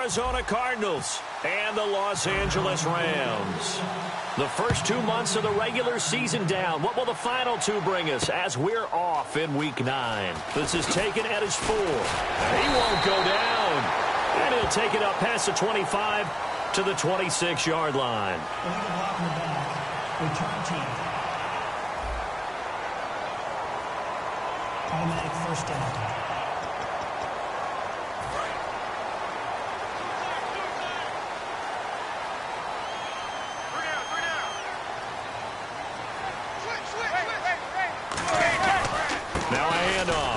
Arizona Cardinals and the Los Angeles Rams. The first 2 months of the regular season down. What will the final two bring us as we're off in Week 9? This is taken at his 4. He won't go down. And he'll take it up past the 25 to the 26-yard line. Return team. Automatic first down.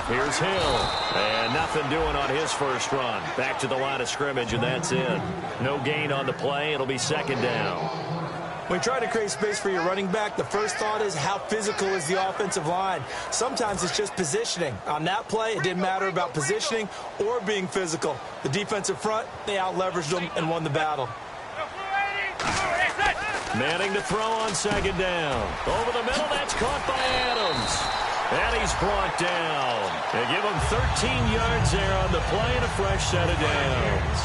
Here's Hill, and nothing doing on his first run. Back to the line of scrimmage, and that's it. No gain on the play. It'll be second down. When you try to create space for your running back, the first thought is how physical is the offensive line. Sometimes it's just positioning. On that play, it didn't matter about positioning or being physical. The defensive front, they out-leveraged them and won the battle. Manning to throw on second down. Over the middle, that's caught by Adams. And he's brought down. They give him 13 yards there on the play and a fresh set of downs.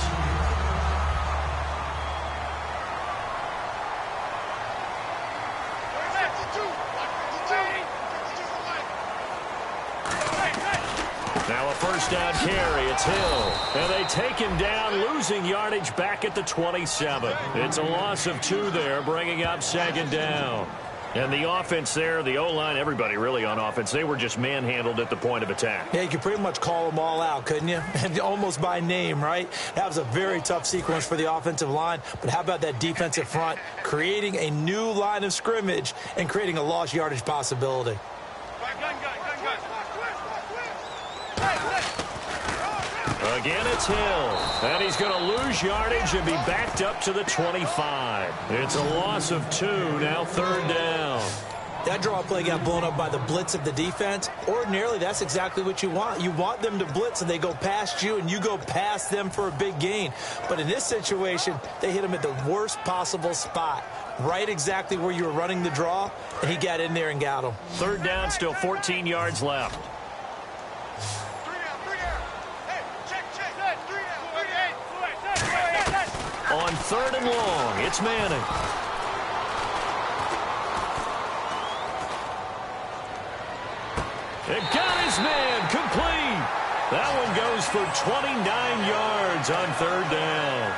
Now a first down carry. It's Hill. And they take him down, losing yardage back at the 27. It's a loss of 2 there, bringing up second down. And the offense there, the O-line, everybody really on offense, they were just manhandled at the point of attack. Yeah, you could pretty much call them all out, couldn't you? And almost by name, right? That was a very tough sequence for the offensive line. But how about that defensive front creating a new line of scrimmage and creating a lost yardage possibility? Again, it's Hill. And he's going to lose yardage and be backed up to the 25. It's a loss of 2, now third down. That draw play got blown up by the blitz of the defense. Ordinarily, that's exactly what you want. You want them to blitz and they go past you and you go past them for a big gain. But in this situation, they hit him at the worst possible spot. Right exactly where you were running the draw, and he got in there and got him. Third down, still 14 yards left. On third and long, it's Manning. And got his man complete. That one goes for 29 yards on third down.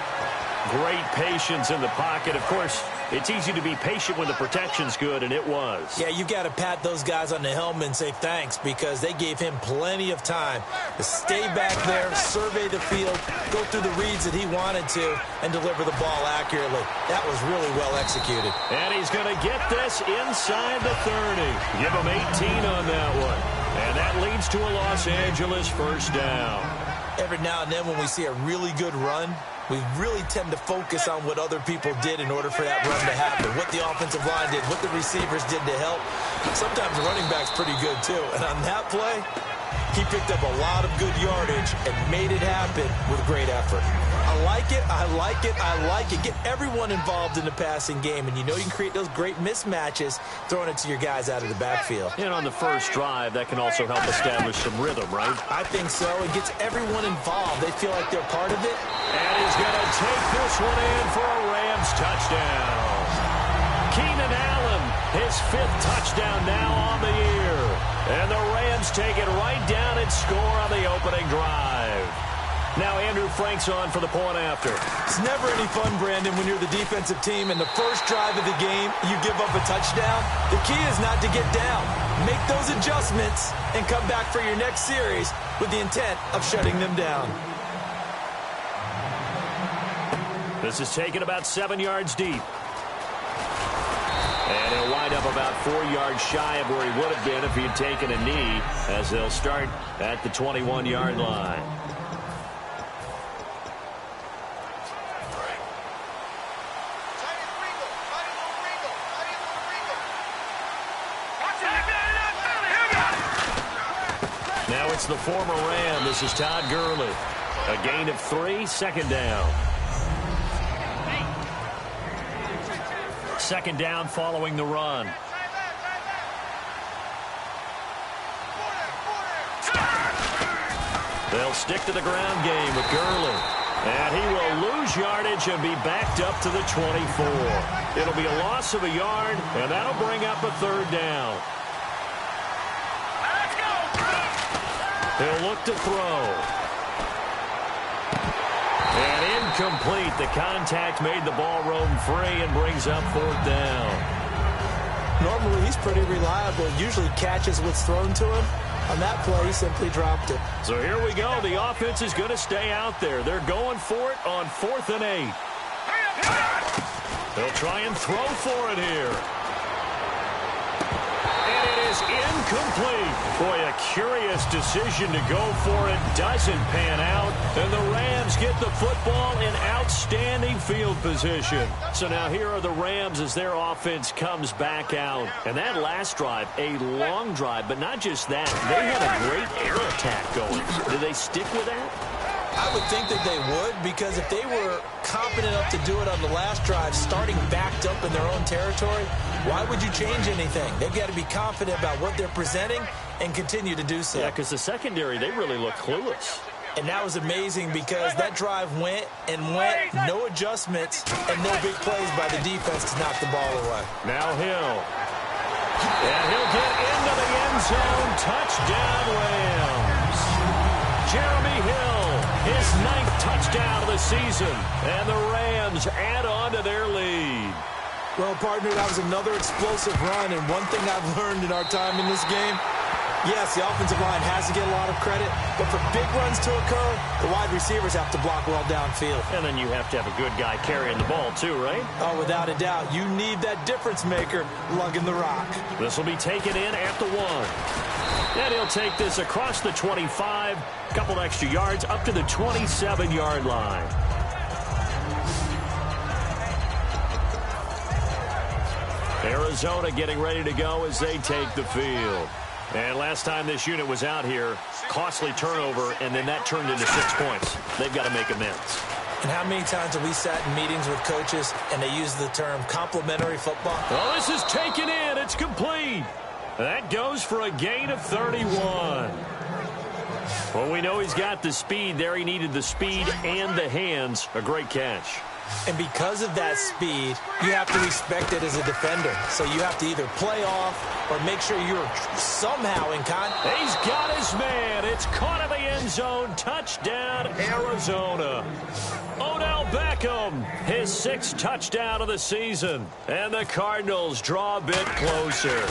Great patience in the pocket. Of course, it's easy to be patient when the protection's good, and it was. Yeah, you got to pat those guys on the helmet and say thanks because they gave him plenty of time to stay back there, survey the field, go through the reads that he wanted to, and deliver the ball accurately. That was really well executed. And he's going to get this inside the 30. Give him 18 on that one. And that leads to a Los Angeles first down. Every now and then when we see a really good run, we really tend to focus on what other people did in order for that run to happen, what the offensive line did, what the receivers did to help. Sometimes the running back's pretty good, too. And on that play, he picked up a lot of good yardage and made it happen with great effort. I like it, I like it, I like it. Get everyone involved in the passing game, and you know you can create those great mismatches throwing it to your guys out of the backfield. And on the first drive, that can also help establish some rhythm, right? I think so. It gets everyone involved. They feel like they're part of it. And he's going to take this one in for a Rams touchdown. Keenan Allen, his 5th touchdown now on the year. And the Rams take it right down and score on the opening drive. Now Andrew Frank's on for the point after. It's never any fun, Brandon, when you're the defensive team and the first drive of the game, you give up a touchdown. The key is not to get down. Make those adjustments and come back for your next series with the intent of shutting them down. This is taken about 7 yards deep. And he'll wind up about 4 yards shy of where he would have been if he had taken a knee, as they'll start at the 21-yard line. Now it's the former Ram. This is Todd Gurley. A gain of 3, second down. Second down following the run. They'll stick to the ground game with Gurley. And he will lose yardage and be backed up to the 24. It'll be a loss of a yard, and that'll bring up a third down. He'll look to throw. And incomplete. The contact made the ball roam free and brings up fourth down. Normally, he's pretty reliable. Usually catches what's thrown to him. On that play, he simply dropped it. So here we go. The offense is going to stay out there. They're going for it on 4th and 8. They'll try and throw for it here. And it is incomplete. Boy, a curious decision to go for it. Doesn't pan out. And the Rams get the football in outstanding field position. So now here are the Rams as their offense comes back out. And that last drive, a long drive, but not just that. They had a great air attack going. Do they stick with that? I would think that they would, because if they were confident enough to do it on the last drive, starting backed up in their own territory, why would you change anything? They've got to be confident about what they're presenting and continue to do so. Yeah, because the secondary, they really look clueless. And that was amazing because that drive went and went, no adjustments, and no big plays by the defense to knock the ball away. Now Hill. And he'll get into the end zone. Touchdown, Rams. Jeremy Hill, his 9th touchdown of the season. And the Rams add on to their lead. Well, partner, that was another explosive run. And one thing I've learned in our time in this game, yes, the offensive line has to get a lot of credit, but for big runs to occur, the wide receivers have to block well downfield. And then you have to have a good guy carrying the ball too, right? Oh, without a doubt. You need that difference maker lugging the rock. This will be taken in at the 1. And he'll take this across the 25, a couple extra yards up to the 27-yard line. Arizona getting ready to go as they take the field. And last time this unit was out here, costly turnover, and then that turned into 6 points. They've got to make amends. And how many times have we sat in meetings with coaches and they use the term complementary football? Oh, this is taken in. It's complete. That goes for a gain of 31. Well, we know he's got the speed there. He needed the speed and the hands. A great catch. And because of that speed, you have to respect it as a defender. So you have to either play off or make sure you're somehow in contact. He's got his man. It's caught in the end zone. Touchdown, Arizona. Odell Beckham, his 6th touchdown of the season. And the Cardinals draw a bit closer.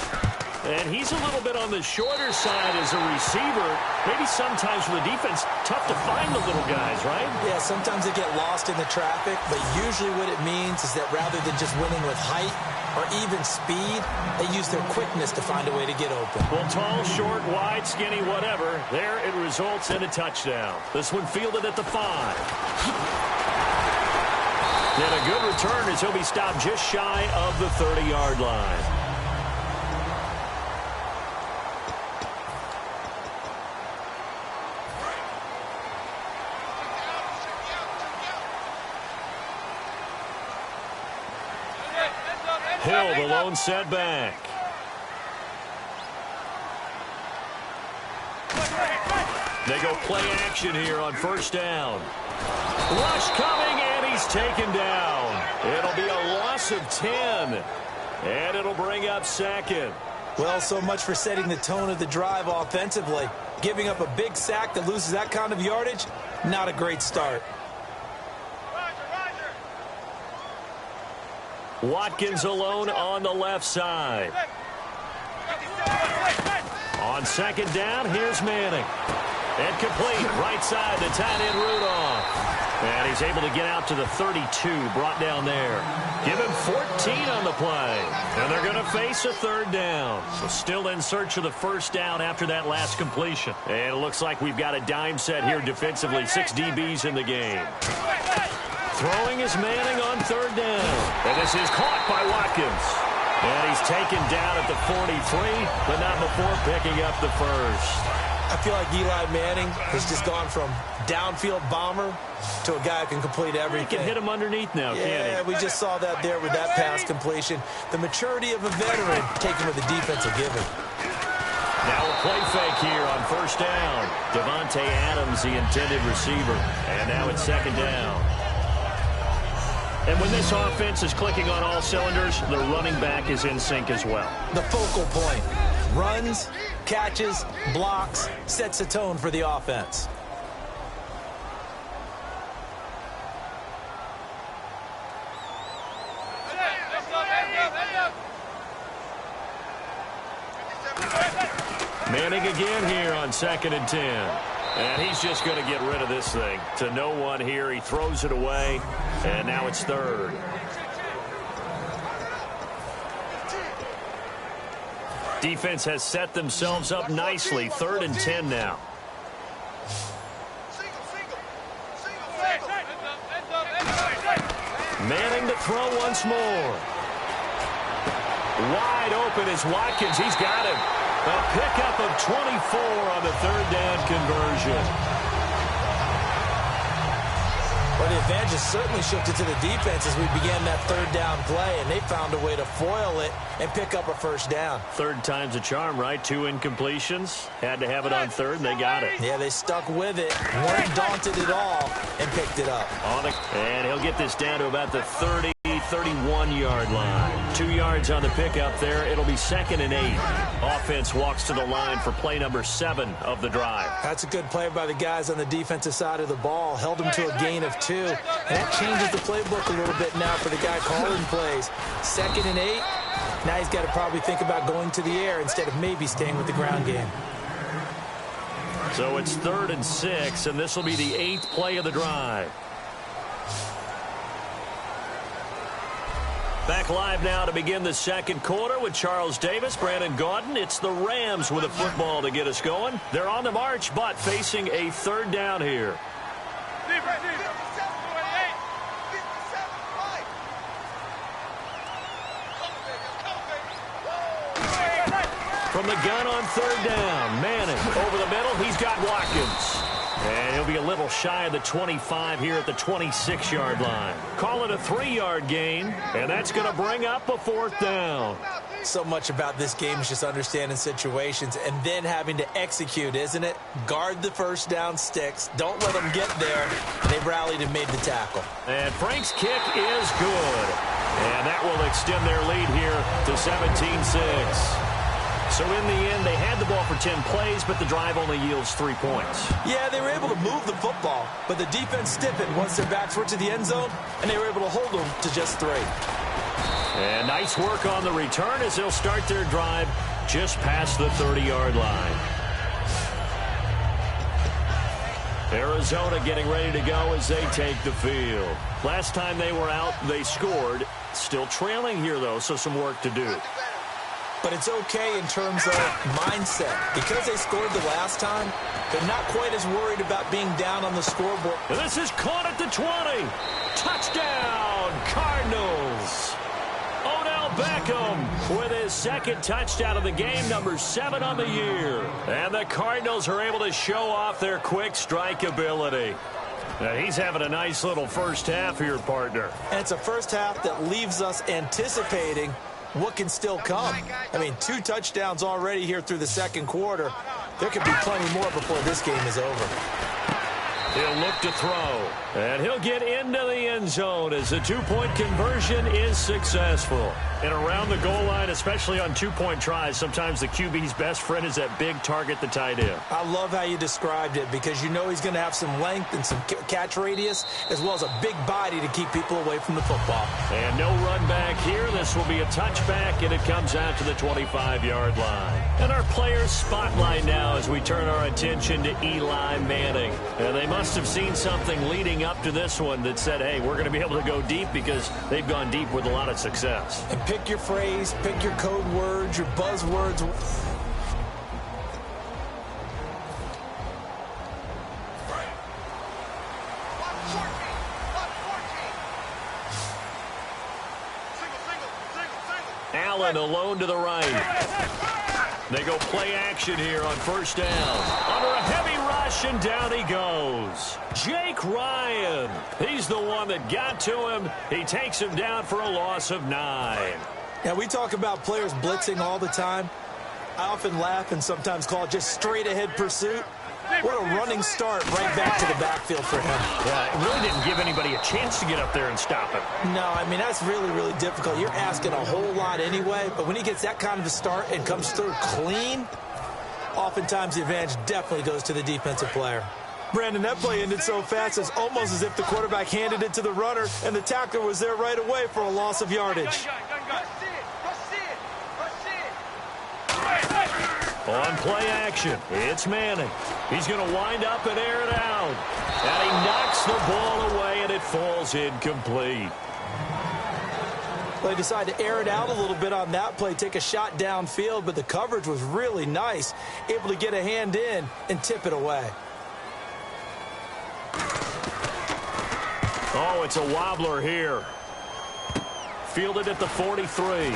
And he's a little bit on the shorter side as a receiver. Maybe sometimes for the defense, tough to find the little guys, right? Yeah, sometimes they get lost in the traffic, but usually what it means is that rather than just winning with height or even speed, they use their quickness to find a way to get open. Well, tall, short, wide, skinny, whatever, there it results in a touchdown. This one fielded at the 5. And a good return as he'll be stopped just shy of the 30-yard line. Hill, the lone setback. They go play action here on 1st down. Rush coming, and he's taken down. It'll be a loss of 10, and it'll bring up 2nd. Well, so much for setting the tone of the drive offensively. Giving up a big sack that loses that kind of yardage, not a great start. Watkins alone on the left side. On 2nd down, here's Manning. And complete, right side to tight end Rudolph. And he's able to get out to the 32, brought down there. Give him 14 on the play. And they're going to face a 3rd down. So still in search of the 1st down after that last completion. And it looks like we've got a dime set here defensively. 6 DBs in the game. Throwing is Manning on 3rd down. And this is caught by Watkins. And he's taken down at the 43, but not before picking up the 1st. I feel like Eli Manning has just gone from downfield bomber to a guy who can complete everything. He can hit him underneath now, can't he? Yeah, we just saw that there with that pass completion. The maturity of a veteran taking what the defense will give him. Now a play fake here on 1st down. Devontae Adams, the intended receiver. And now it's 2nd down. And when this offense is clicking on all cylinders, the running back is in sync as well. The focal point. Runs, catches, blocks, sets the tone for the offense. Manning again here on 2nd and 10. And he's just going to get rid of this thing. To no one here. He throws it away. And now it's 3rd. Defense has set themselves up nicely. 3rd and 10 now. Manning to throw once more. Wide open is Watkins. He's got him. A pickup of 24 on the 3rd down conversion. Well, the advantage has certainly shifted to the defense as we began that 3rd down play, and they found a way to foil it and pick up a 1st down. 3rd time's a charm, right? 2 incompletions. Had to have it on 3rd, and they got it. Yeah, they stuck with it, weren't daunted at all, and picked it up. And he'll get this down to about the 30. 31-yard line. 2 yards on the pickup there. It'll be 2nd and 8. Offense walks to the line for play number 7 of the drive. That's a good play by the guys on the defensive side of the ball. Held them to a gain of 2. And that changes the playbook a little bit now for the guy calling plays. 2nd and 8. Now he's got to probably think about going to the air instead of maybe staying with the ground game. So it's 3rd and 6, and this will be the 8th play of the drive. Back live now to begin the 2nd quarter with Charles Davis, Brandon Gaudin. It's the Rams with a football to get us going. They're on the march, but facing a 3rd down here. From the gun on 3rd down, Manning over the middle. He's got Watkins. And he'll be a little shy of the 25 here at the 26-yard line. Call it a 3-yard gain, and that's going to bring up a 4th down. So much about this game is just understanding situations and then having to execute, isn't it? Guard the 1st down sticks. Don't let them get there. And they rallied and made the tackle. And Frank's kick is good. And that will extend their lead here to 17-6. So in the end, they had the ball for 10 plays, but the drive only yields 3 points. Yeah, they were able to move the football, but the defense stiffened once their backs were to the end zone, and they were able to hold them to just 3. And nice work on the return as they'll start their drive just past the 30-yard line. Arizona getting ready to go as they take the field. Last time they were out, they scored. Still trailing here, though, so some work to do. But it's okay in terms of mindset. Because they scored the last time, they're not quite as worried about being down on the scoreboard. And this is caught at the 20. Touchdown, Cardinals. Odell Beckham with his 2nd touchdown of the game, number 7 on the year. And the Cardinals are able to show off their quick strike ability. Now, he's having a nice little first half here, partner. And it's a first half that leaves us anticipating what can still come. I mean, 2 touchdowns already here through the 2nd quarter. There could be plenty more before this game is over. He'll look to throw, and he'll get into the end zone as the 2-point conversion is successful. And around the goal line, especially on 2-point tries, sometimes the QB's best friend is that big target, the tight end. I love how you described it because you know he's going to have some length and some catch radius as well as a big body to keep people away from the football. And no run back here. This will be a touchback, and it comes out to the 25-yard line. And our players spotlight now as we turn our attention to Eli Manning. And they must have seen something leading up to this one that said, hey, we're going to be able to go deep because they've gone deep with a lot of success. And pick your phrase, pick your code words, your buzzwords. Allen alone to the right. They go play action here on 1st down. Under a heavy rush, and down he goes. Jake Ryan. He's the one that got to him. He takes him down for a loss of 9. Now, we talk about players blitzing all the time. I often laugh and sometimes call it just straight-ahead pursuit. What a running start right back to the backfield for him. Yeah, it really didn't give anybody a chance to get up there and stop him. No, I mean, that's really, really difficult. You're asking a whole lot anyway, but when he gets that kind of a start and comes through clean, oftentimes the advantage definitely goes to the defensive player. Brandon, that play ended so fast, it's almost as if the quarterback handed it to the runner and the tackler was there right away for a loss of yardage. On play action, it's Manning. He's going to wind up and air it out. And he knocks the ball away, and it falls incomplete. They decided to air it out a little bit on that play, take a shot downfield, but the coverage was really nice, able to get a hand in and tip it away. Oh, it's a wobbler here. Fielded at the 43.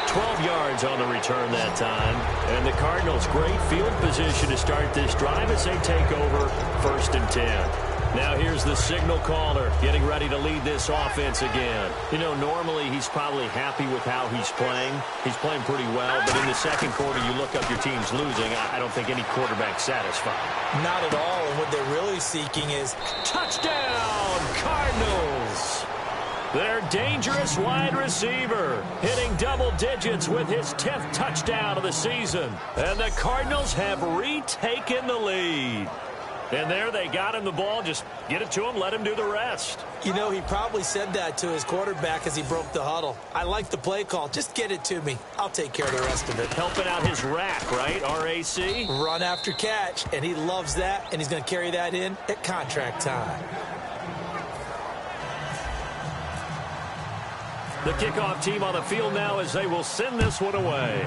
12 yards on the return that time. And the Cardinals, great field position to start this drive as they take over 1st and 10. Now here's the signal caller getting ready to lead this offense again. You know, normally he's probably happy with how he's playing. He's playing pretty well, but in the second quarter you look up your team's losing. I don't think any quarterback's satisfied. Not at all, and what they're really seeking is touchdown, Cardinals! Their dangerous wide receiver hitting double digits with his 10th touchdown of the season. And the Cardinals have retaken the lead. And there they got him the ball. Just get it to him, let him do the rest. You know, he probably said that to his quarterback as he broke the huddle. I like the play call. Just get it to me. I'll take care of the rest of it. Helping out his rack, right? RAC? Run after catch, and he loves that, and he's going to carry that in at contract time. The kickoff team on the field now as they will send this one away.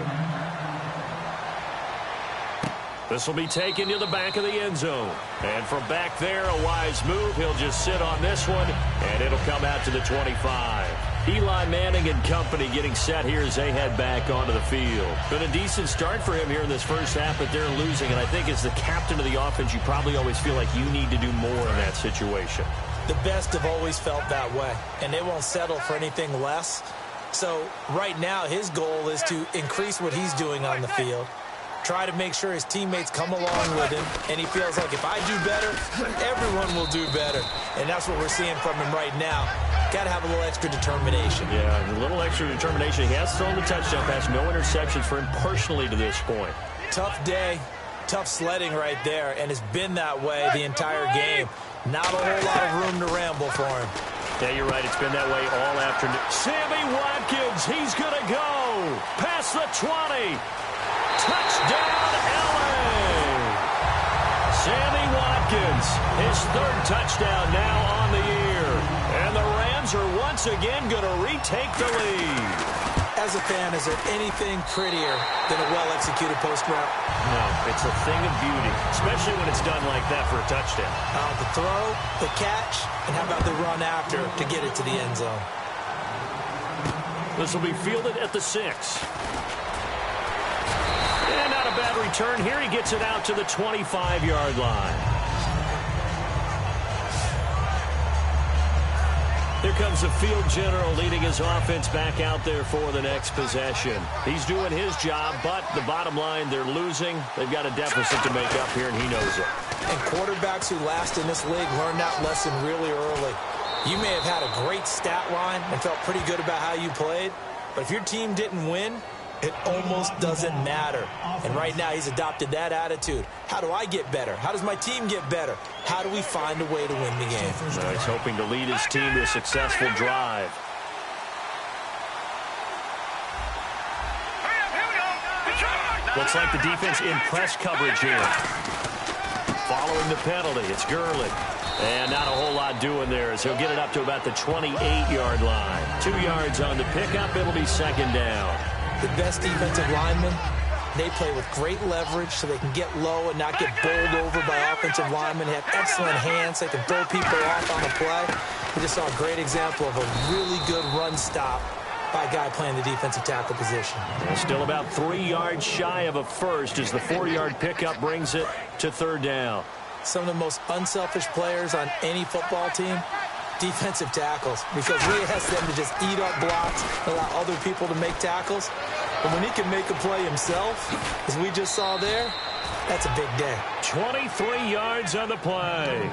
This will be taken to the back of the end zone. And from back there, a wise move. He'll just sit on this one, and it'll come out to the 25. Eli Manning and company getting set here as they head back onto the field. Been a decent start for him here in this first half, but they're losing. And I think as the captain of the offense, you probably always feel like you need to do more in that situation. The best have always felt that way, and they won't settle for anything less. So right now, his goal is to increase what he's doing on the field. Try to make sure his teammates come along with him, and he feels like if I do better, everyone will do better. And that's what we're seeing from him right now. Got to have a little extra determination. Yeah, a little extra determination. He has thrown the touchdown pass, no interceptions for him personally to this point. Tough day, tough sledding right there, and it's been that way the entire game. Not a whole lot of room to ramble for him. Yeah, you're right. It's been that way all afternoon. Sammy Watkins, he's going to go past the 20. Touchdown, LA! Sammy Watkins, his 3rd touchdown now on the year. And the Rams are once again going to retake the lead. As a fan, is there anything prettier than a well-executed post route? No, it's a thing of beauty, especially when it's done like that for a touchdown. The throw, the catch, and how about the run after to get it to the end zone? This will be fielded at the 6. And not a bad return here. He gets it out to the 25-yard line. Here comes the field general leading his offense back out there for the next possession. He's doing his job, but the bottom line, they're losing. They've got a deficit to make up here, and he knows it. And quarterbacks who last in this league learn that lesson really early. You may have had a great stat line and felt pretty good about how you played, but if your team didn't win, it almost doesn't matter. And right now, he's adopted that attitude. How do I get better? How does my team get better? How do we find a way to win the game? Well, he's hoping to lead his team to a successful drive. Looks like the defense in press coverage here. Following the penalty, it's Gurley. And not a whole lot doing there as he'll get it up to about the 28-yard line. 2 yards on the pickup. It'll be 2nd down. The best defensive linemen, they play with great leverage so they can get low and not get bowled over by offensive linemen. They have excellent hands. They can throw people off on the play. We just saw a great example of a really good run stop by a guy playing the defensive tackle position. Still about 3 yards shy of a first as the 4-yard pickup brings it to 3rd down. Some of the most unselfish players on any football team, defensive tackles, because we ask them to just eat up blocks, allow other people to make tackles. But when he can make a play himself, as we just saw there, that's a big day. 23 yards on the play.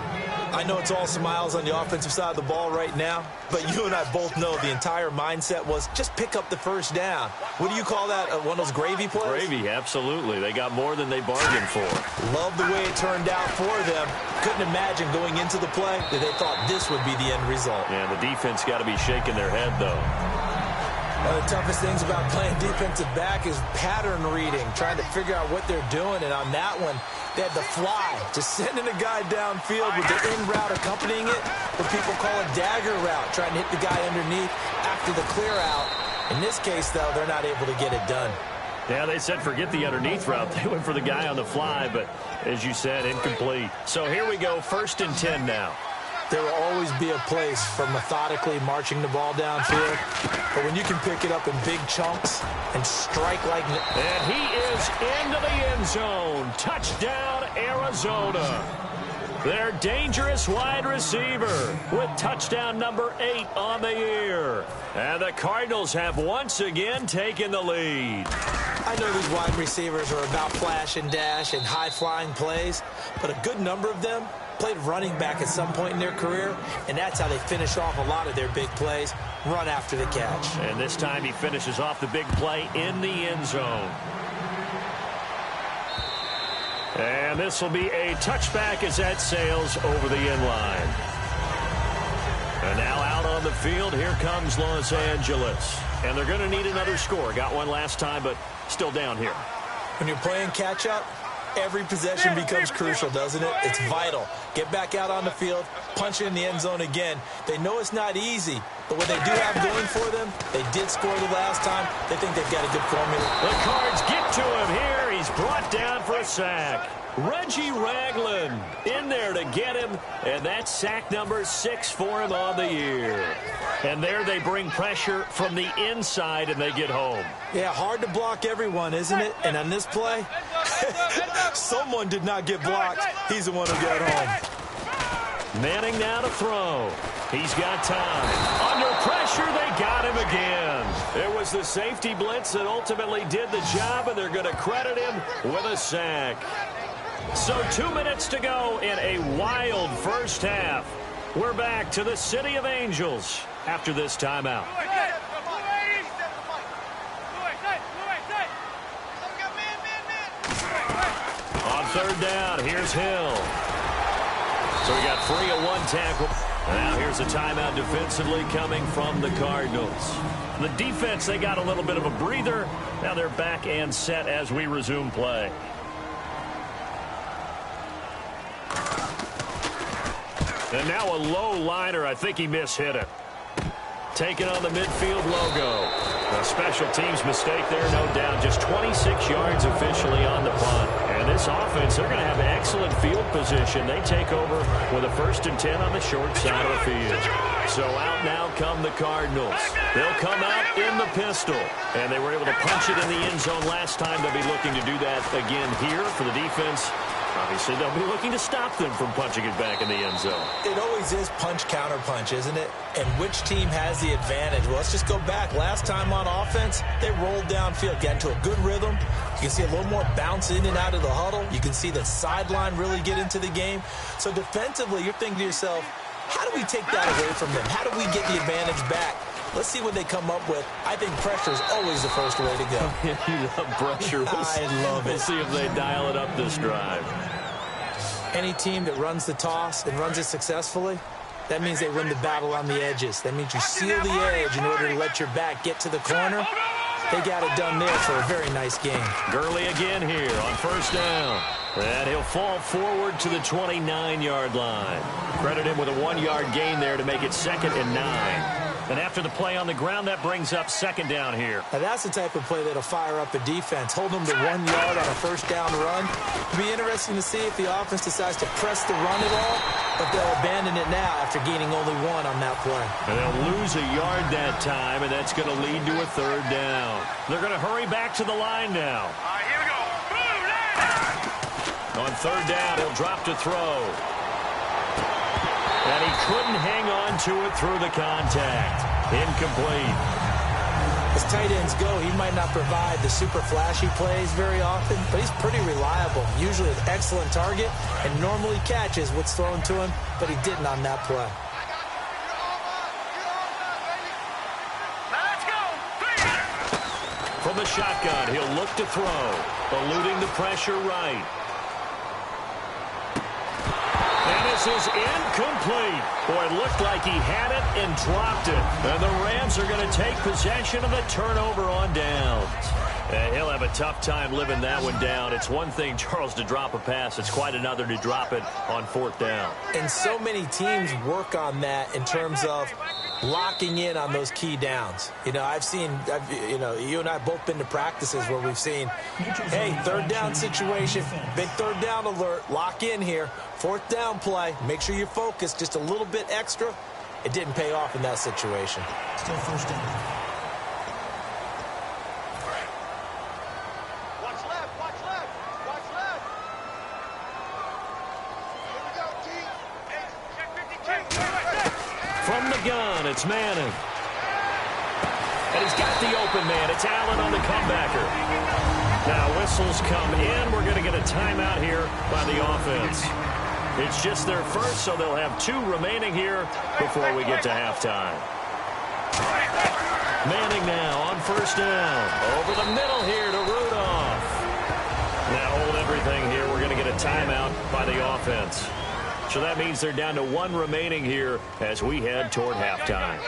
I know it's all smiles on the offensive side of the ball right now, but you and I both know the entire mindset was just pick up the first down. What do you call that, one of those gravy plays? Gravy, absolutely. They got more than they bargained for. Love the way it turned out for them. Couldn't imagine going into the play that they thought this would be the end result. Yeah, the defense got to be shaking their head, though. One of the toughest things about playing defensive back is pattern reading, trying to figure out what they're doing. And on that one, they had the fly, just sending a guy downfield with the in route accompanying it, what people call a dagger route, trying to hit the guy underneath after the clear out. In this case, though, they're not able to get it done. Yeah, they said forget the underneath route. They went for the guy on the fly, but as you said, incomplete. So here we go, 1st and 10 now. There will always be a place for methodically marching the ball downfield. But when you can pick it up in big chunks and strike like... And he is into the end zone. Touchdown, Arizona. Their dangerous wide receiver with touchdown number 8 on the year. And the Cardinals have once again taken the lead. I know these wide receivers are about flash and dash and high-flying plays, but a good number of them played running back at some point in their career, and that's how they finish off a lot of their big plays, run after the catch. And this time he finishes off the big play in the end zone. And this will be a touchback as that sails over the end line. And now out on the field, here comes Los Angeles. And they're going to need another score. Got one last time, but still down here. When you're playing catch-up, every possession becomes crucial, doesn't it? It's vital. Get back out on the field, punch it in the end zone again. They know it's not easy, but what they do have going for them, they did score the last time. They think they've got a good formula. The Cards get to him here. He's brought down for a sack. Reggie Ragland in there to get him, and that's sack number 6 for him on the year. And there they bring pressure from the inside, and they get home. Yeah, hard to block everyone, isn't it? And on this play, someone did not get blocked. He's the one who got home. Manning now to throw. He's got time. Under pressure, they got him again. It was the safety blitz that ultimately did the job, and they're going to credit him with a sack. So 2 minutes to go in a wild first half. We're back to the City of Angels after this timeout. On 3rd down, here's Hill. So we got 3 of 1 tackle. Now here's a timeout defensively coming from the Cardinals. The defense, they got a little bit of a breather. Now they're back and set as we resume play. And now a low liner. I think he mishit it. Taking on the midfield logo. A special teams mistake there, no doubt. Just 26 yards officially on the punt. And this offense, they're going to have excellent field position. They take over with a 1st and 10 on the short side of the field. So out now come the Cardinals. They'll come out in the pistol. And they were able to punch it in the end zone last time. They'll be looking to do that again here for the defense. Obviously, they'll be looking to stop them from punching it back in the end zone. It always is punch-counter-punch, isn't it? And which team has the advantage? Well, let's just go back. Last time on offense, they rolled downfield, got into a good rhythm. You can see a little more bounce in and out of the huddle. You can see the sideline really get into the game. So defensively, you're thinking to yourself, how do we take that away from them? How do we get the advantage back? Let's see what they come up with. I think pressure is always the first way to go. You love pressure. I love it. We'll see if they dial it up this drive. Any team that runs the toss and runs it successfully, that means they win the battle on the edges. That means you seal the edge in order to let your back get to the corner. They got it done there for a very nice game. Gurley again here on 1st down. And he'll fall forward to the 29-yard line. Credit him with a 1-yard gain there to make it 2nd and 9. And after the play on the ground, that brings up 2nd down here. Now that's the type of play that'll fire up a defense. Hold them to 1 yard on a 1st down run. It'll be interesting to see if the offense decides to press the run at all, but they'll abandon it now after gaining only 1 on that play. And they'll lose a yard that time, and that's going to lead to a 3rd down. They're going to hurry back to the line now. Here we go. On 3rd down, he'll drop to throw. And he couldn't hang on to it through the contact. Incomplete. As tight ends go, he might not provide the super flashy plays very often, but he's pretty reliable, usually an excellent target, and normally catches what's thrown to him, but he didn't on that play. From the shotgun, he'll look to throw, eluding the pressure right. And this is incomplete. Boy, it looked like he had it and dropped it. And the Rams are going to take possession of the turnover on downs. And he'll have a tough time living that one down. It's one thing, Charles, to drop a pass. It's quite another to drop it on fourth down. And so many teams work on that in terms of locking in on those key downs. You know, you and I have both been to practices where we've seen, hey, third down situation, big third down alert, lock in here, fourth down play, make sure you're focused just a little bit extra. It didn't pay off in that situation. Still first down. From the gun, it's Manning. And he's got the open man. It's Allen on the comebacker. Now whistles come in. We're going to get a timeout here by the offense. It's just their first, so they'll have 2 remaining here before we get to halftime. Manning now on first down. Over the middle here to Rudolph. Now hold everything here. We're going to get a timeout by the offense. So that means they're down to 1 remaining here as we head toward halftime.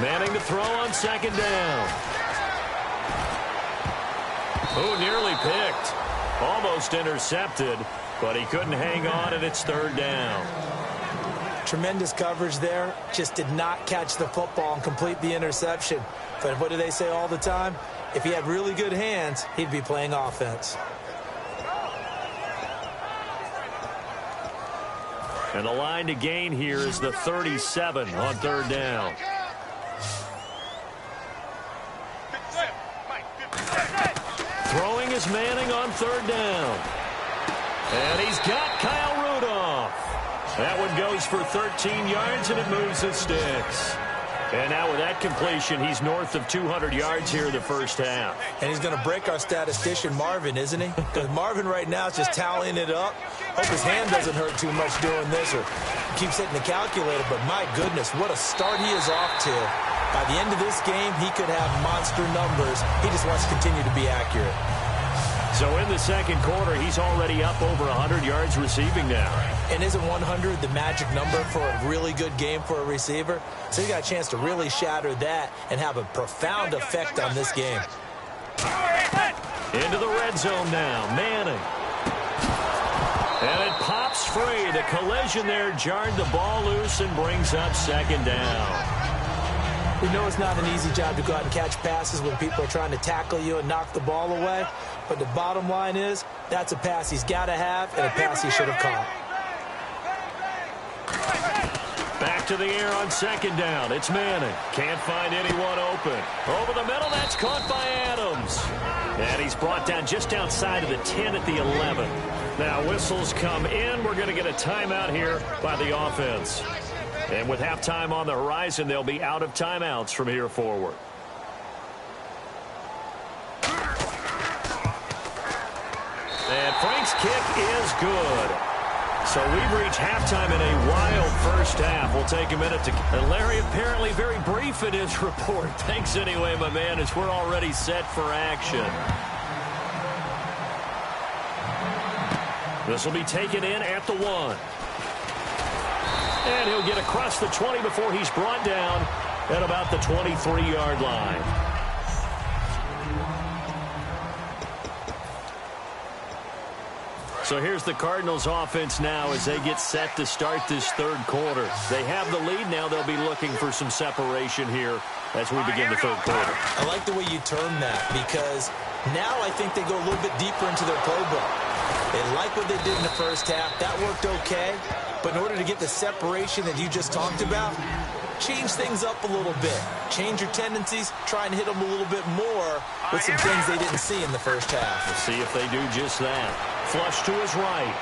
Manning to throw on second down. Oh, nearly picked. Almost intercepted, but he couldn't hang on, and it's third down. Tremendous coverage there. Just did not catch the football and complete the interception. But what do they say all the time? If he had really good hands, he'd be playing offense. And the line to gain here is the 37 on third down. Throwing is Manning on third down. And he's got Kyle Rudolph. That one goes for 13 yards, and it moves the sticks. And now with that completion, he's north of 200 yards here in the first half. And he's going to break our statistician, Marvin, isn't he? Because Marvin right now is just tallying it up. Hope his hand doesn't hurt too much doing this or keeps hitting the calculator. But my goodness, what a start he is off to. By the end of this game, he could have monster numbers. He just wants to continue to be accurate. So in the second quarter, he's already up over 100 yards receiving now. And isn't 100 the magic number for a really good game for a receiver? So he got a chance to really shatter that and have a profound effect on this game. Into the red zone now, Manning. And it pops free. The collision there jarred the ball loose and brings up second down. We know it's not an easy job to go out and catch passes when people are trying to tackle you and knock the ball away. But the bottom line is, that's a pass he's got to have and a pass he should have caught. Back to the air on second down. It's Manning. Can't find anyone open. Over the middle, that's caught by Adams. And he's brought down just outside of the 10 at the 11. Now whistles come in. We're going to get a timeout here by the offense. And with halftime on the horizon, they'll be out of timeouts from here forward. And Frank's kick is good. So we've reached halftime in a wild first half. We'll take a minute to... And Larry apparently very brief in his report. Thanks anyway, my man, as we're already set for action. This will be taken in at the 1. And he'll get across the 20 before he's brought down at about the 23-yard line. So here's the Cardinals offense now as they get set to start this third quarter. They have the lead now. They'll be looking for some separation here as we begin the third quarter. I like the way you term that because now I think they go a little bit deeper into their playbook. They like what they did in the first half. That worked okay. But in order to get the separation that you just talked about, change things up a little bit. Change your tendencies. Try and hit them a little bit more with some things they didn't see in the first half. We'll see if they do just that. Flush to his right.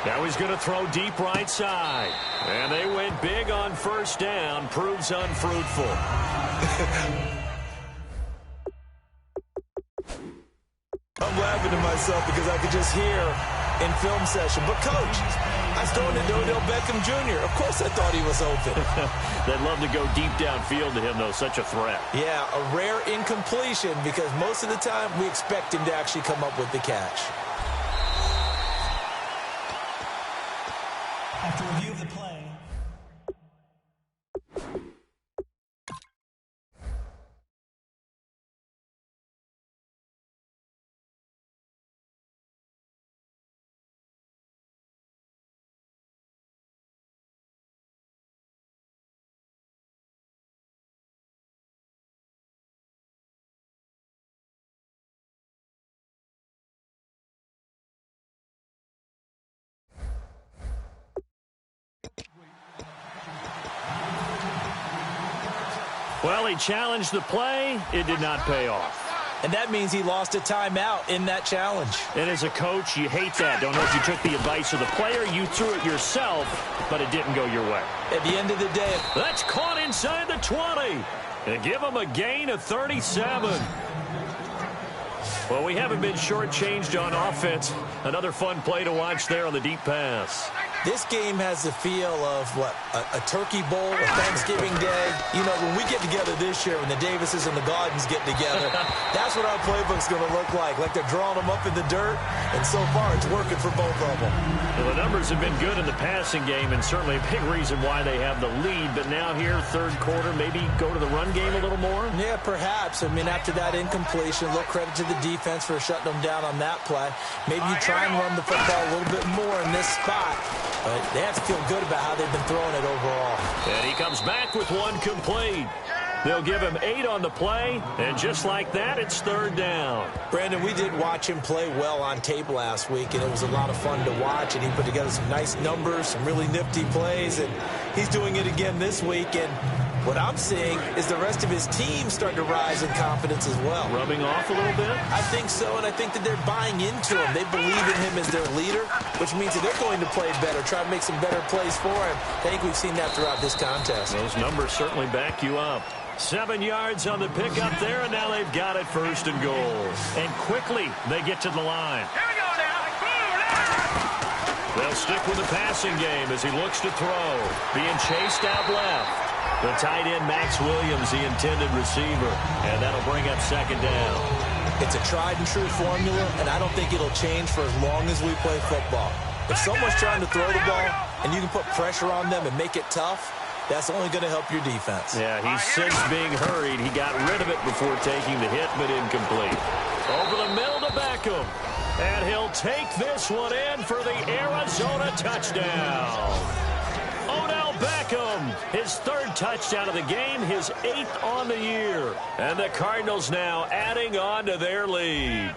Now he's going to throw deep right side. And they went big on first first down proves unfruitful. I'm laughing to myself because I could just hear in film session, but coach, I was throwing it to Odell Beckham Jr. Of course I thought he was open. They'd love to go deep downfield to him, though. Such a threat. Yeah, a rare incompletion because most of the time we expect him to actually come up with the catch. After review of the play. Well, he challenged the play. It did not pay off. And that means he lost a timeout in that challenge. And as a coach, you hate that. Don't know if you took the advice of the player. You threw it yourself, but it didn't go your way. At the end of the day, that's caught inside the 20. And give him a gain of 37. Well, we haven't been shortchanged on offense. Another fun play to watch there on the deep pass. This game has the feel of, what, a turkey bowl, a Thanksgiving day. You know, when we get together this year, when the Davises and the Gardens get together, that's what our playbook's going to look like they're drawing them up in the dirt, and so far it's working for both of them. Well, the numbers have been good in the passing game, and certainly a big reason why they have the lead. But now here, third quarter, maybe go to the run game a little more? Yeah, perhaps. I mean, after that incompletion, a little credit to the defense for shutting them down on that play. Maybe you try and run the football a little bit more in this spot. But they have to feel good about how they've been throwing it overall. And he comes back with one complete. They'll give him 8 on the play, and just like that, it's third down. Brandon, we did watch him play well on tape last week, and it was a lot of fun to watch, and he put together some nice numbers, some really nifty plays, and he's doing it again this week, and what I'm seeing is the rest of his team starting to rise in confidence as well. Rubbing off a little bit? I think so, and I think that they're buying into him. They believe in him as their leader, which means that they're going to play better, try to make some better plays for him. I think we've seen that throughout this contest. Those numbers certainly back you up. 7 yards on the pickup there, and now they've got it first and goal. And quickly, they get to the line. Here we go now. They'll stick with the passing game as he looks to throw. Being chased out left. The tight end, Max Williams, the intended receiver. And that'll bring up second down. It's a tried-and-true formula, and I don't think it'll change for as long as we play football. If someone's trying to throw the ball, and you can put pressure on them and make it tough, that's only going to help your defense. Yeah, he's since being hurried. He got rid of it before taking the hit, but incomplete. Over the middle to Beckham. And he'll take this one in for the Arizona touchdown. Odell Beckham, his third touchdown of the game, his 8th on the year. And the Cardinals now adding on to their lead.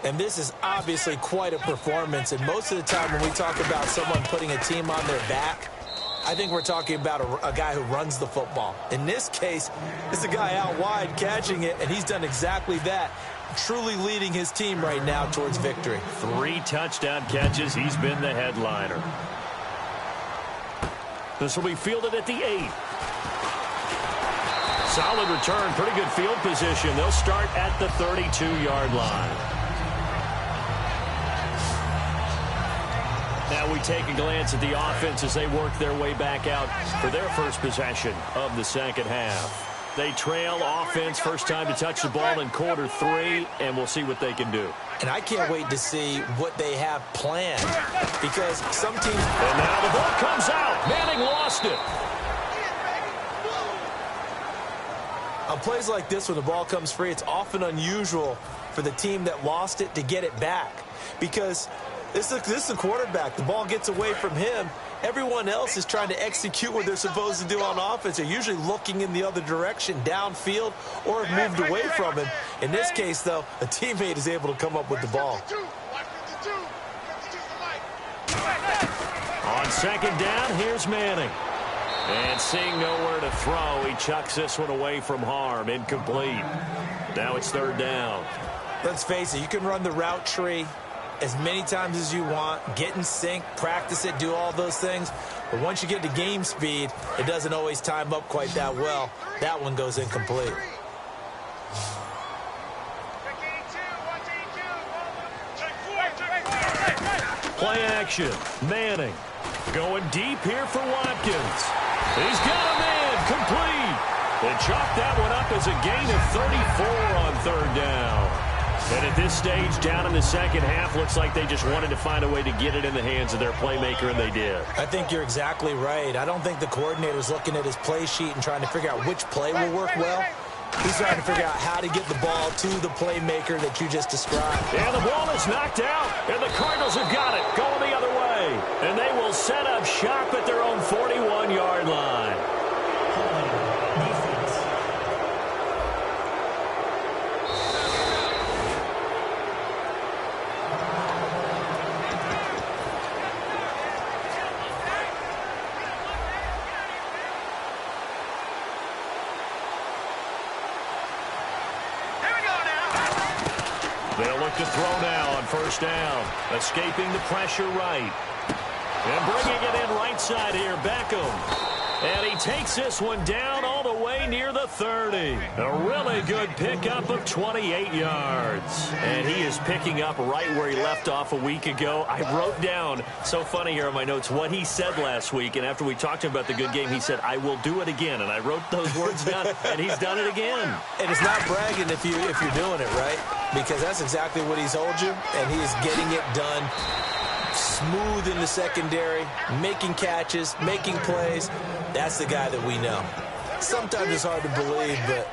And this is obviously quite a performance. And most of the time when we talk about someone putting a team on their back, I think we're talking about a guy who runs the football. In this case, it's a guy out wide catching it, and he's done exactly that. Truly leading his team right now towards victory. 3 touchdown catches. He's been the headliner. This will be fielded at the 8. Solid return. Pretty good field position. They'll start at the 32-yard line. Now we take a glance at the offense as they work their way back out for their first possession of the second half. They trail offense, first time to touch the ball in quarter 3, and we'll see what they can do. And I can't wait to see what they have planned, because some teams... And now the ball comes out. Manning lost it. On plays like this, when the ball comes free, it's often unusual for the team that lost it to get it back, because this is a quarterback. The ball gets away from him. Everyone else is trying to execute what they're supposed to do on offense. They're usually looking in the other direction, downfield, or have moved away from him. In this case, though, a teammate is able to come up with the ball. On second down, here's Manning. And seeing nowhere to throw, he chucks this one away from harm. Incomplete. Now it's third down. Let's face it, you can run the route tree as many times as you want, get in sync, practice it, do all those things. But once you get to game speed, it doesn't always time up quite that well. That one goes incomplete. Play action. Manning going deep here for Watkins. He's got a man complete. They chalk that one up as a gain of 34 on third down. And at this stage, down in the second half, looks like they just wanted to find a way to get it in the hands of their playmaker, and they did. I think you're exactly right. I don't think the coordinator's looking at his play sheet and trying to figure out which play will work well. He's trying to figure out how to get the ball to the playmaker that you just described. And the ball is knocked out, and the Cardinals have got it, going the other way. And they will set up shop at their own 41-yard line. They'll look to throw now on first down. Escaping the pressure right. And bringing it in right side here, Beckham. And he takes this one down all the way near the 30. A really good pickup of 28 yards. And he is picking up right where he left off a week ago. I wrote down, so funny here in my notes, what he said last week. And after we talked to him about the good game, he said, I will do it again. And I wrote those words down, and he's done it again. And it's not bragging if you're doing it, right? Because that's exactly what he's told you, and he is getting it done. Smooth in the secondary, making catches, making plays. That's the guy that we know. Sometimes it's hard to believe, but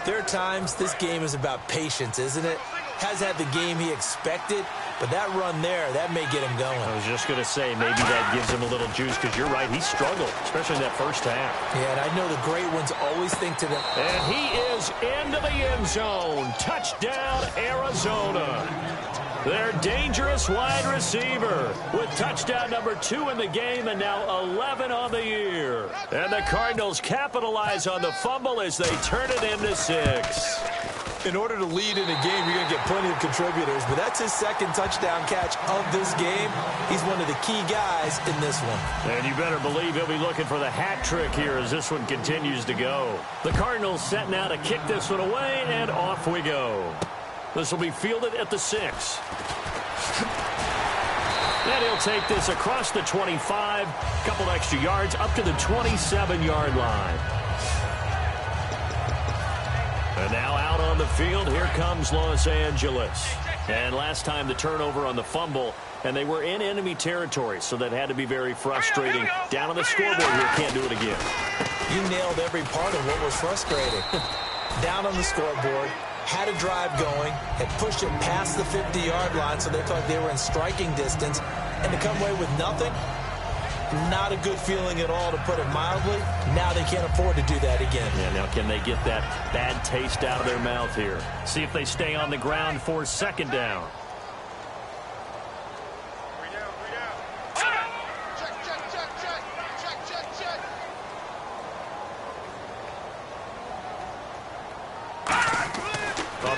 there are times this game is about patience, isn't it? Has had the game he expected, but that run there, that may get him going. I was just going to say, maybe that gives him a little juice, because you're right, he struggled, especially in that first half. Yeah, and I know the great ones always think to them. And he is into the end zone. Touchdown, Arizona. Their dangerous wide receiver with touchdown number 2 in the game and now 11 on the year. And the Cardinals capitalize on the fumble as they turn it into 6. In order to lead in a game, you're going to get plenty of contributors, but that's his second touchdown catch of this game. He's one of the key guys in this one. And you better believe he'll be looking for the hat trick here as this one continues to go. The Cardinals set now to kick this one away, and off we go. This will be fielded at the 6. And he'll take this across the 25, couple extra yards, up to the 27-yard line. And now out on the field, here comes Los Angeles. And last time the turnover on the fumble, and they were in enemy territory, so that had to be very frustrating. Down on the scoreboard here, can't do it again. You nailed every part of what was frustrating. Down on the scoreboard, had a drive going, had pushed it past the 50-yard line, so they thought they were in striking distance, and to come away with nothing, not a good feeling at all, to put it mildly. Now they can't afford to do that again. Yeah, now can they get that bad taste out of their mouth here? See if they stay on the ground for second down.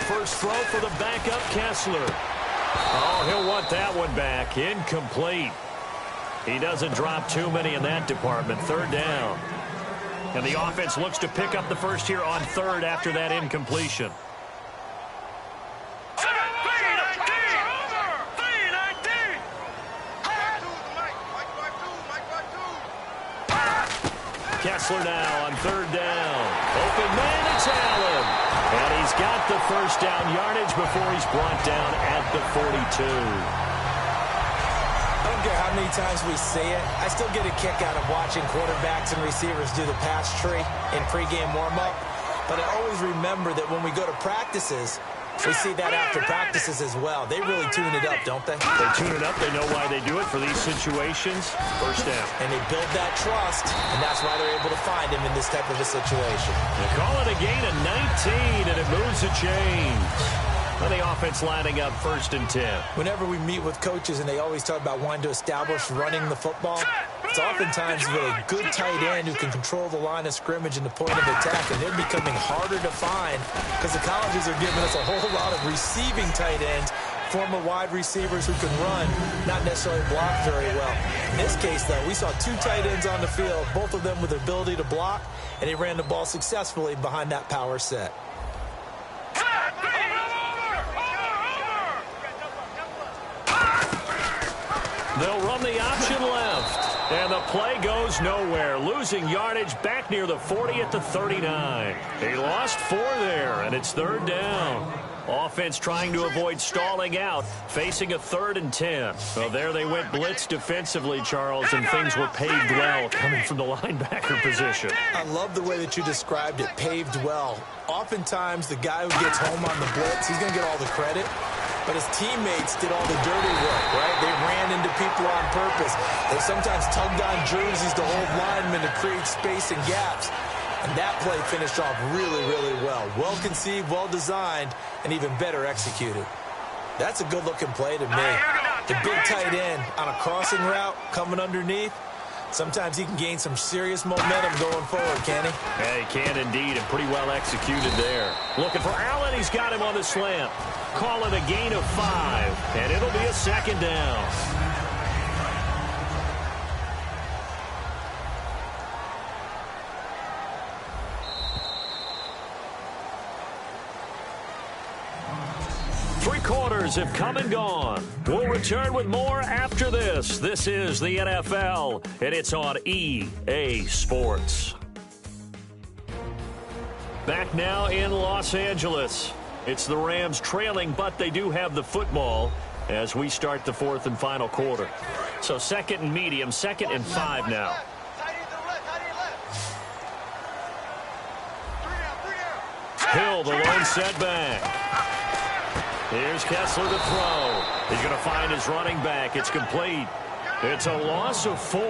First throw for the backup Kessler. Oh, he'll want that one back. Incomplete. He doesn't drop too many in that department. Third down. And the offense looks to pick up the first here on third after that incompletion. Kessler now on third down. Open man, it's Allen. And he's got the first down yardage before he's brought down at the 42. I don't care how many times we see it. I still get a kick out of watching quarterbacks and receivers do the pass tree in pregame warm-up. But I always remember that when we go to practices, we see that after practices as well. They really tune it up, don't they? They tune it up. They know why they do it for these situations. First down. And they build that trust, and that's why they're able to find him in this type of a situation. They call it a gain of 19, and it moves the chains. And the offense lining up first and 10. Whenever we meet with coaches and they always talk about wanting to establish running the football, it's oftentimes with a good tight end who can control the line of scrimmage and the point of attack, and they're becoming harder to find because the colleges are giving us a whole lot of receiving tight ends former wide receivers who can run, not necessarily block very well. In this case, though, we saw two tight ends on the field, both of them with the ability to block, and he ran the ball successfully behind that power set. They'll run the option left, and the play goes nowhere, losing yardage back near the 40 at the 39. He lost 4 there, and it's 3rd down. Offense trying to avoid stalling out, facing a 3rd and 10. Well, there they went blitz defensively, Charles, and things were paved well coming from the linebacker position. I love the way that you described it, paved well. Oftentimes, the guy who gets home on the blitz, he's going to get all the credit. But his teammates did all the dirty work, right? They ran into people on purpose. They sometimes tugged on jerseys to hold linemen to create space and gaps. And that play finished off really, really well. Well conceived, well designed, and even better executed. That's a good-looking play to me. The big tight end on a crossing route coming underneath. Sometimes he can gain some serious momentum going forward, can he? Yeah, he can indeed, and pretty well executed there. Looking for Allen. He's got him on the slant. Call it a gain of 5, and it'll be a 2nd down. Three quarters have come and gone. We'll return with more after this. This is the NFL, and it's on EA Sports. Back now in Los Angeles. It's the Rams trailing, but they do have the football as we start the 4th and final quarter. So 2nd and medium, 2nd and 5 now. Hill, the lone setback. Here's Kessler to throw. He's going to find his running back. It's complete. It's a loss of 4.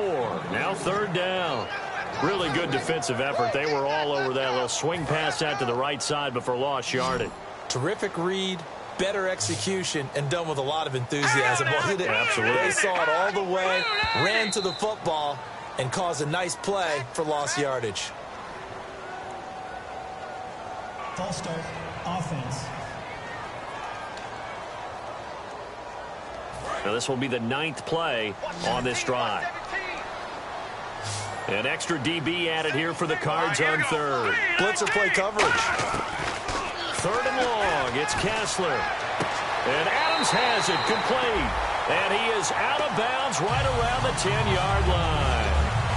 Now 3rd down. Really good defensive effort. They were all over that little swing pass out to the right side, but for lost yardage. Terrific read, better execution, and done with a lot of enthusiasm, wasn't it? Absolutely. They saw it all the way, ran to the football, and caused a nice play for lost yardage. False start, offense. Now this will be the 9th play on this drive. An extra DB added here for the Cards on 3rd. Blitzer play coverage. 3rd and long. It's Kessler. And Adams has it complete. And he is out of bounds right around the 10-yard line.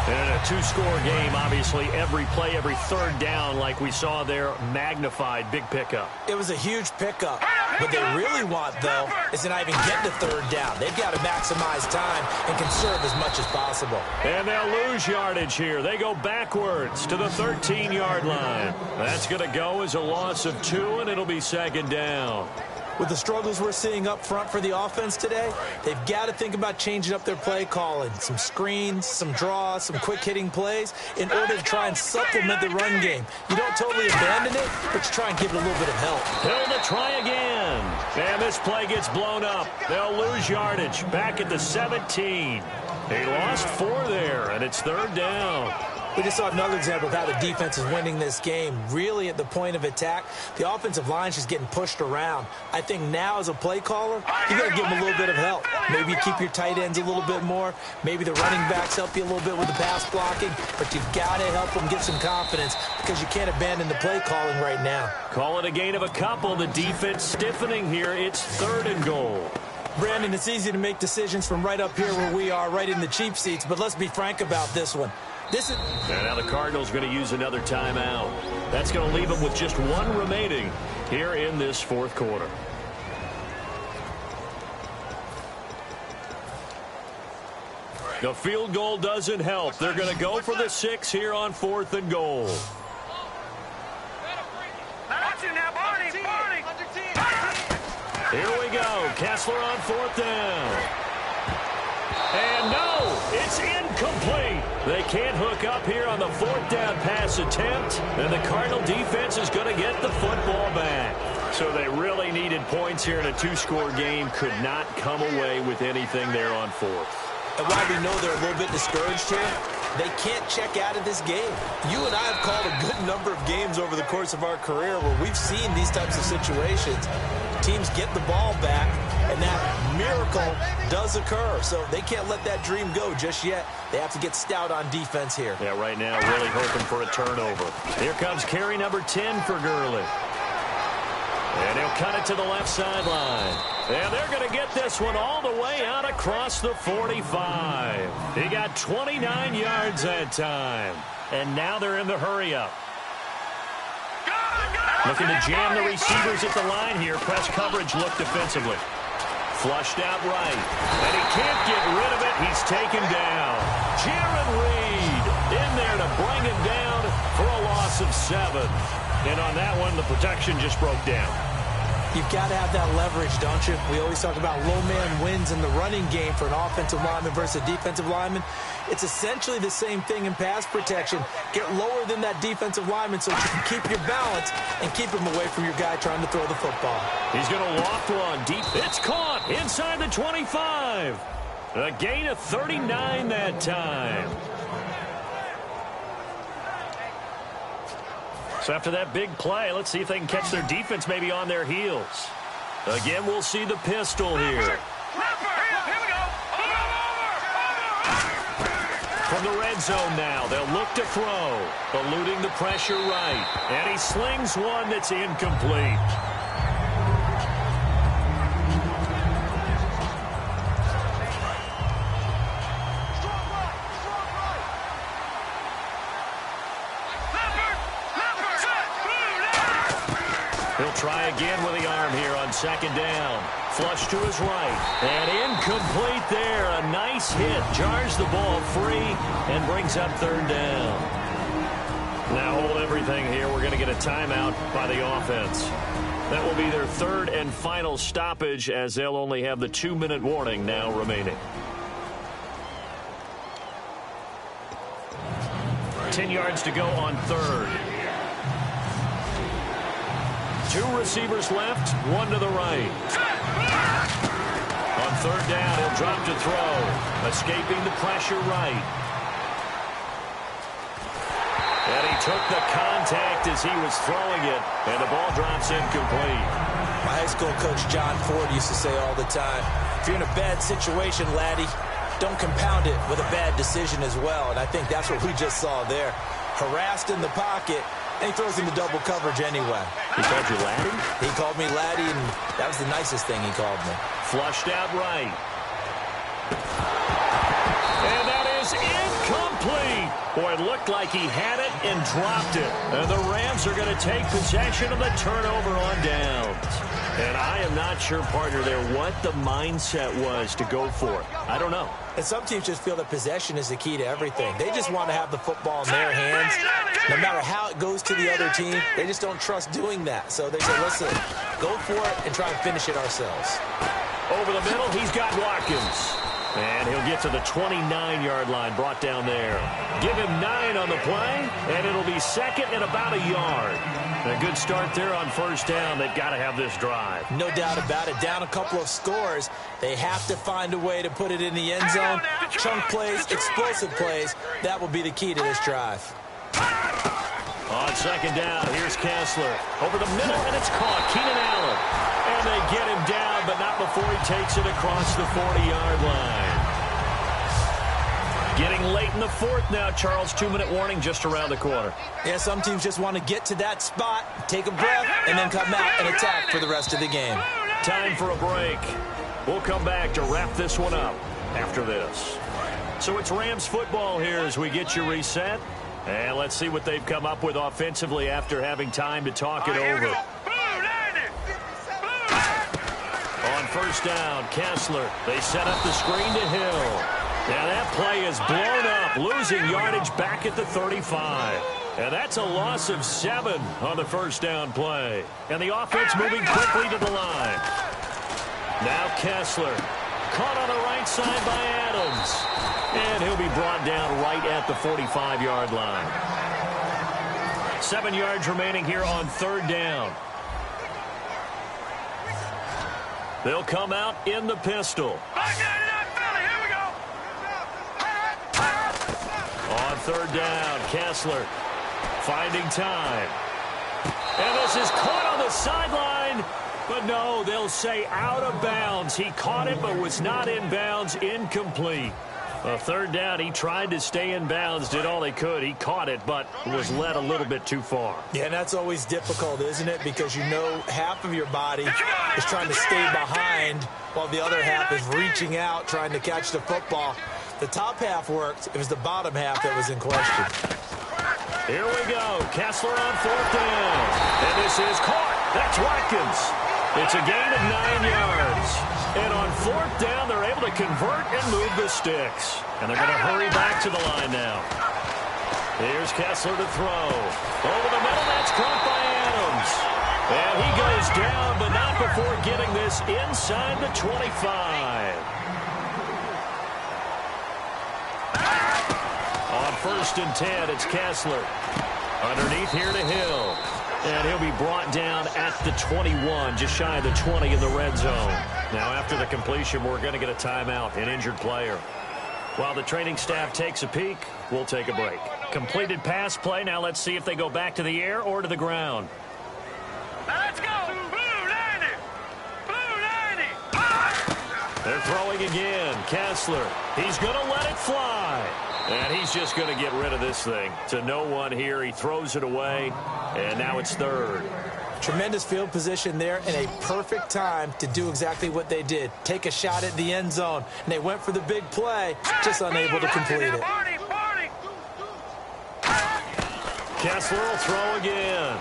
And in a 2-score game, obviously, every play, every 3rd down, like we saw there, magnified, big pickup. It was a huge pickup. What they really want, though, is to not even get to 3rd down. They've got to maximize time and conserve as much as possible. And they'll lose yardage here. They go backwards to the 13-yard line. That's going to go as a loss of 2, and it'll be 2nd down. With the struggles we're seeing up front for the offense today, they've got to think about changing up their play calling. Some screens, some draws, some quick-hitting plays in order to try and supplement the run game. You don't totally abandon it, but you try and give it a little bit of help. Hill to try again. And this play gets blown up. They'll lose yardage back at the 17. He lost 4 there, and it's 3rd down. We just saw another example of how the defense is winning this game. Really at the point of attack, the offensive line is just getting pushed around. I think now as a play caller, you got to give them a little bit of help. Maybe you keep your tight ends a little bit more. Maybe the running backs help you a little bit with the pass blocking. But you've got to help them get some confidence because you can't abandon the play calling right now. Call it a gain of a couple. The defense stiffening here. It's 3rd and goal. Brandon, it's easy to make decisions from right up here where we are, right in the cheap seats. But let's be frank about this one. And now the Cardinals going to use another timeout. That's going to leave them with just 1 remaining here in this 4th quarter. The field goal doesn't help. They're going to go for the 6 here on 4th and goal. Here we go. Kessler on 4th down. And no, it's incomplete. They can't hook up here on the 4th down pass attempt. And the Cardinal defense is going to get the football back. So they really needed points here in a 2-score game. Could not come away with anything there on 4th. And while we know they're a little bit discouraged here, they can't check out of this game. You and I have called a good number of games over the course of our career where we've seen these types of situations. teams get the ball back, and that miracle does occur. So they can't let that dream go just yet. They have to get stout on defense here. Yeah, right now really hoping for a turnover. Here comes carry number 10 for Gurley. And he'll cut it to the left sideline. And they're going to get this one all the way out across the 45. He got 29 yards that time. And now they're in the hurry-up. Looking to jam the receivers at the line here. Press coverage look defensively. Flushed out right. And he can't get rid of it. He's taken down. Jaron Reed in there to bring him down for a loss of 7. And on that one, the protection just broke down. You've got to have that leverage, don't you? We always talk about low man wins in the running game for an offensive lineman versus a defensive lineman. It's essentially the same thing in pass protection. Get lower than that defensive lineman so that you can keep your balance and keep him away from your guy trying to throw the football. He's going to loft one deep. It's caught inside the 25. A gain of 39 that time. So after that big play, let's see if they can catch their defense maybe on their heels. Again, we'll see the pistol here. From the red zone now, they'll look to throw, eluding the pressure right. And he slings one that's incomplete. He'll try again with the arm here on second down. Flush to his right. And incomplete there. A nice hit. Jars the ball free and brings up third down. Now hold everything here. We're going to get a timeout by the offense. That will be their third and final stoppage as they'll only have the 2-minute warning now remaining. 10 yards to go on third. 2 receivers left, 1 to the right. On third down, he'll drop to throw. Escaping the pressure right. And he took the contact as he was throwing it, and the ball drops incomplete. My high school coach, John Ford, used to say all the time, if you're in a bad situation, laddie, don't compound it with a bad decision as well. And I think that's what we just saw there. Harassed in the pocket, and he throws into double coverage anyway. He called you laddie? He called me laddie, and that was the nicest thing he called me. Flushed out right. And that is incomplete. Boy, it looked like he had it and dropped it. And the Rams are going to take possession of the turnover on downs. And I am not sure, partner, there what the mindset was to go for it. I don't know. And some teams just feel that possession is the key to everything. They just want to have the football in their hands. No matter how it goes to the other team, they just don't trust doing that. So they say, listen, go for it and try and finish it ourselves. Over the middle, he's got Watkins. And he'll get to the 29-yard line, brought down there. Give him 9 on the play, and it'll be second and about a yard. A good start there on first down. They've got to have this drive. No doubt about it. Down a couple of scores. They have to find a way to put it in the end zone. Chunk plays, explosive plays. That will be the key to this drive. On second down, here's Kessler. Over the middle, and it's caught. Keenan Allen. And they get him down, but not before he takes it across the 40-yard line. Getting late in the fourth now, Charles. 2-minute warning just around the corner. Yeah, some teams just want to get to that spot, take a breath, and then come out and attack for the rest of the game. Time for a break. We'll come back to wrap this one up after this. So it's Rams football here as we get you reset. And let's see what they've come up with offensively after having time to talk it over. On first down, Kessler. They set up the screen to Hill. Now that play is blown up, losing yardage back at the 35. And that's a loss of 7 on the first down play. And the offense moving quickly to the line. Now Kessler, caught on the right side by Adams. And he'll be brought down right at the 45-yard line. 7 yards remaining here on third down. They'll come out in the pistol. On third down, Kessler finding time. And this is caught on the sideline. But no, they'll say out of bounds. He caught it but was not in bounds, incomplete. A third down, he tried to stay in bounds, did all he could. He caught it, but was led a little bit too far. Yeah, and that's always difficult, isn't it? Because you know half of your body is trying to stay behind while the other half is reaching out, trying to catch the football. The top half worked. It was the bottom half that was in question. Here we go. Kessler on fourth down. And this is caught. That's Watkins. It's a gain of 9 yards. And on fourth down, they're able to convert and move the sticks. And they're going to hurry back to the line now. Here's Kessler to throw. Over the middle, that's caught by Adams. And he goes down, but not before getting this inside the 25. On 1st and 10, it's Kessler. Underneath here to Hill. And he'll be brought down at the 21, just shy of the 20 in the red zone. Now, after the completion, we're going to get a timeout, an injured player. While the training staff takes a peek, we'll take a break. Completed pass play. Now let's see if they go back to the air or to the ground. Let's go! Blue 90! Blue 90! They're throwing again. Kessler. He's going to let it fly. And he's just going to get rid of this thing. To no one here. He throws it away. And now it's third. Tremendous field position there and a perfect time to do exactly what they did. Take a shot at the end zone. And they went for the big play, just unable to complete it. Kessler will throw again.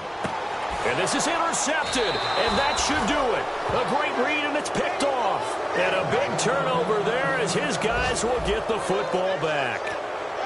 And this is intercepted. And that should do it. A great read, and it's picked off. And a big turnover there as his guys will get the football back.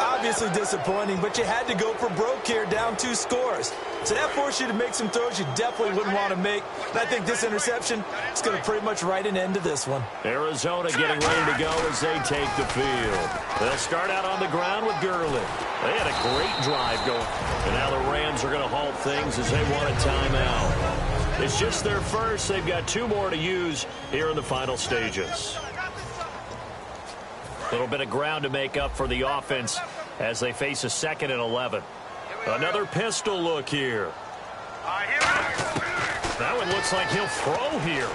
Obviously disappointing, but you had to go for broke here, down 2 scores. So that forced you to make some throws you definitely wouldn't want to make. And I think this interception is going to pretty much write an end to this one. Arizona getting ready to go as they take the field. They'll start out on the ground with Gurley. They had a great drive going. And now the Rams are going to halt things as they want a timeout. It's just their first. They've got 2 more to use here in the final stages. A little bit of ground to make up for the offense as they face a 2nd and 11. Another pistol look here. That one looks like he'll throw here.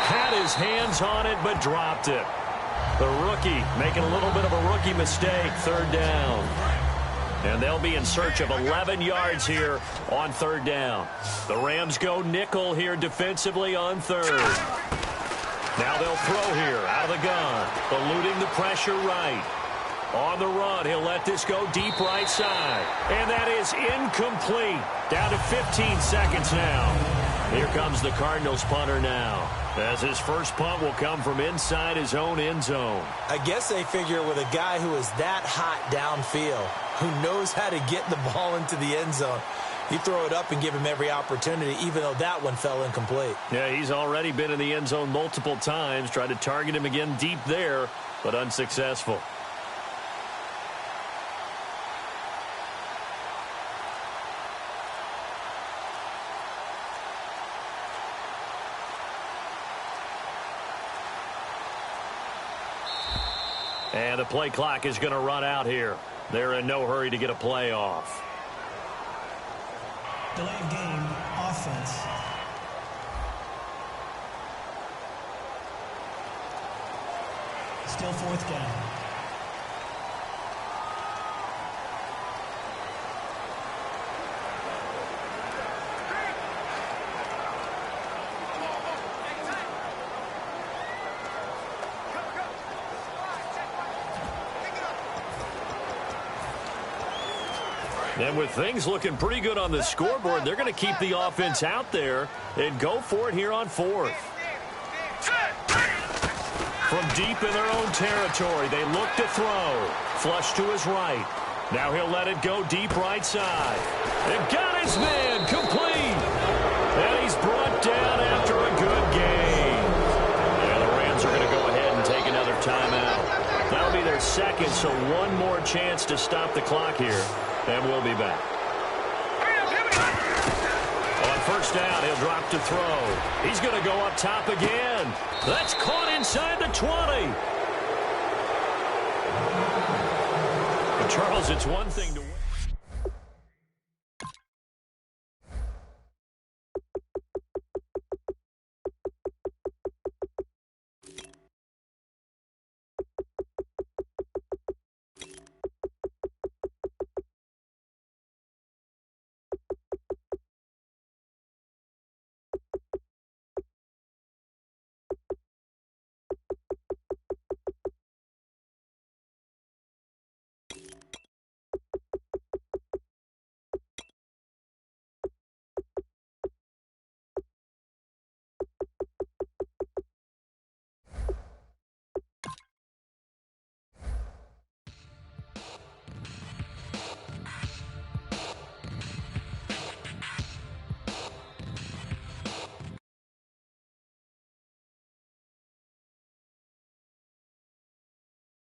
Had his hands on it, but dropped it. The rookie making a little bit of a rookie mistake, 3rd down. And they'll be in search of 11 yards here on 3rd down. The Rams go nickel here defensively on 3rd. Now they'll throw here out of the gun, eluding the pressure right. On the run, he'll let this go deep right side. And that is incomplete. Down to 15 seconds now. Here comes the Cardinals punter now, as his first punt will come from inside his own end zone. I guess they figure with a guy who is that hot downfield, who knows how to get the ball into the end zone, you throw it up and give him every opportunity, even though that one fell incomplete. Yeah, he's already been in the end zone multiple times. Tried to target him again deep there, but unsuccessful. And the play clock is going to run out here. They're in no hurry to get a play off. Delay of game, offense. Still 4th down. And with things looking pretty good on the scoreboard, they're going to keep the offense out there and go for it here on 4th. From deep in their own territory, they look to throw. Flush to his right. Now he'll let it go deep right side. And got his man complete. And he's brought down after a good game. And the Rams are going to go ahead and take another timeout. That'll be their 2nd, so one more chance to stop the clock here. And we'll be back. On 1st down, he'll drop to throw. He's going to go up top again. That's caught inside the 20. But Charles, it's one thing to win.